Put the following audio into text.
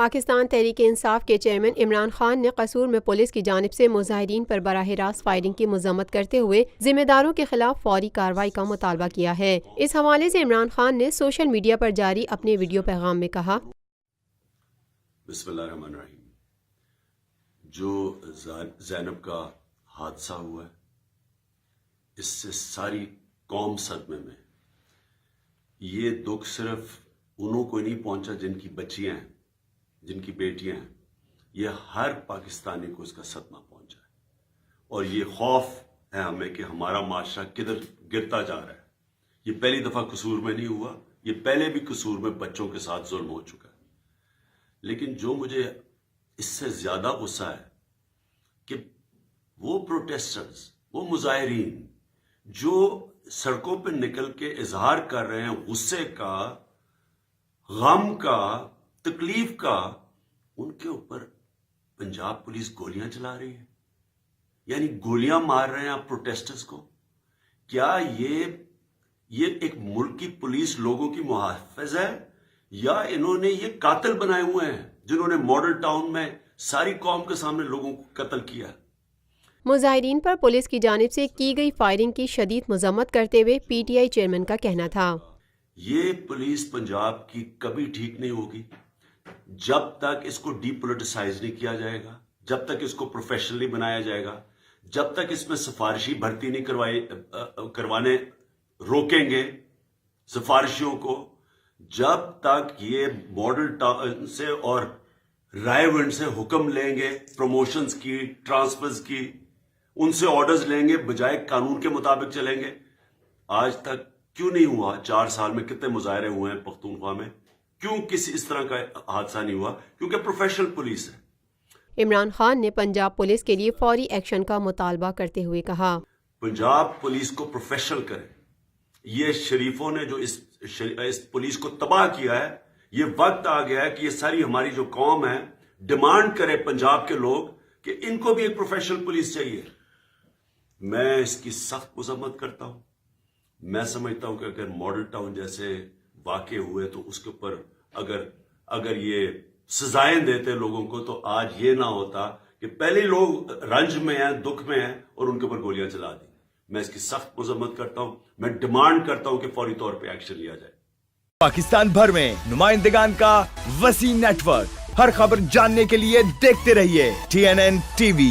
پاکستان تحریک انصاف کے چیئرمین عمران خان نے قصور میں پولیس کی جانب سے مظاہرین پر براہ راست فائرنگ کی مذمت کرتے ہوئے ذمہ داروں کے خلاف فوری کارروائی کا مطالبہ کیا ہے۔ اس حوالے سے عمران خان نے سوشل میڈیا پر جاری اپنے ویڈیو پیغام میں کہا، بسم اللہ الرحمن الرحیم۔ جو زینب کا حادثہ ہوا ہے، اس سے ساری قوم صدمے میں۔ یہ دکھ صرف انہوں کو نہیں پہنچا جن کی بچیاں ہیں، جن کی بیٹیاں ہیں، یہ ہر پاکستانی کو اس کا صدمہ پہنچا ہے، اور یہ خوف ہے ہمیں کہ ہمارا معاشرہ کدھر گرتا جا رہا ہے۔ یہ پہلی دفعہ قصور میں نہیں ہوا، یہ پہلے بھی قصور میں بچوں کے ساتھ ظلم ہو چکا ہے۔ لیکن جو مجھے اس سے زیادہ غصہ ہے کہ وہ پروٹیسٹرز، وہ مظاہرین جو سڑکوں پہ نکل کے اظہار کر رہے ہیں غصے کا، غم کا، تکلیف کا، ان کے اوپر پنجاب پولیس گولیاں چلا رہی ہے، یعنی گولیاں مار رہے ہیں آپ پروٹیسٹرز کو۔ کیا یہ ایک ملک کی پولیس لوگوں کی محافظ ہے، یا انہوں نے یہ قاتل بنائے ہوئے ہیں جنہوں نے ماڈل ٹاؤن میں ساری قوم کے سامنے لوگوں کو قتل کیا؟ مظاہرین پر پولیس کی جانب سے کی گئی فائرنگ کی شدید مذمت کرتے ہوئے پی ٹی آئی چیئرمین کا کہنا تھا، یہ پولیس پنجاب کی کبھی ٹھیک نہیں ہوگی جب تک اس کو ڈی پولیٹیسائز نہیں کیا جائے گا، جب تک اس کو پروفیشنلی بنایا جائے گا، جب تک اس میں سفارشی بھرتی نہیں کروانے روکیں گے سفارشیوں کو، جب تک یہ ماڈل ٹاؤن سے اور رائے ونڈ سے حکم لیں گے پروموشنز کی، ٹرانسفرز کی، ان سے آرڈرز لیں گے بجائے قانون کے مطابق چلیں گے۔ آج تک کیوں نہیں ہوا؟ 4 سال میں کتنے مظاہرے ہوئے ہیں پختونخوا میں؟ کیوں کسی اس طرح کا حادثہ نہیں ہوا؟ کیونکہ پروفیشنل پولیس ہے۔ عمران خان نے پنجاب پولیس کے لیے فوری ایکشن کا مطالبہ کرتے ہوئے کہا، پنجاب پولیس کو پروفیشنل کرے۔ یہ شریفوں نے جو اس پولیس کو تباہ کیا ہے، یہ وقت آ گیا ہے کہ یہ ساری ہماری جو قوم ہے ڈیمانڈ کرے پنجاب کے لوگ کہ ان کو بھی ایک پروفیشنل پولیس چاہیے۔ میں اس کی سخت مذمت کرتا ہوں۔ میں سمجھتا ہوں کہ اگر ماڈل ٹاؤن جیسے واقع ہوئے تو اس کے اوپر اگر یہ سزائیں دیتے لوگوں کو تو آج یہ نہ ہوتا کہ پہلے لوگ رنج میں ہیں، دکھ میں ہیں، اور ان کے اوپر گولیاں چلا دی۔ میں اس کی سخت مذمت کرتا ہوں۔ میں ڈیمانڈ کرتا ہوں کہ فوری طور پہ ایکشن لیا جائے۔ پاکستان بھر میں نمائندگان کا وسیع نیٹ ورک، ہر خبر جاننے کے لیے دیکھتے رہیے TNN TV۔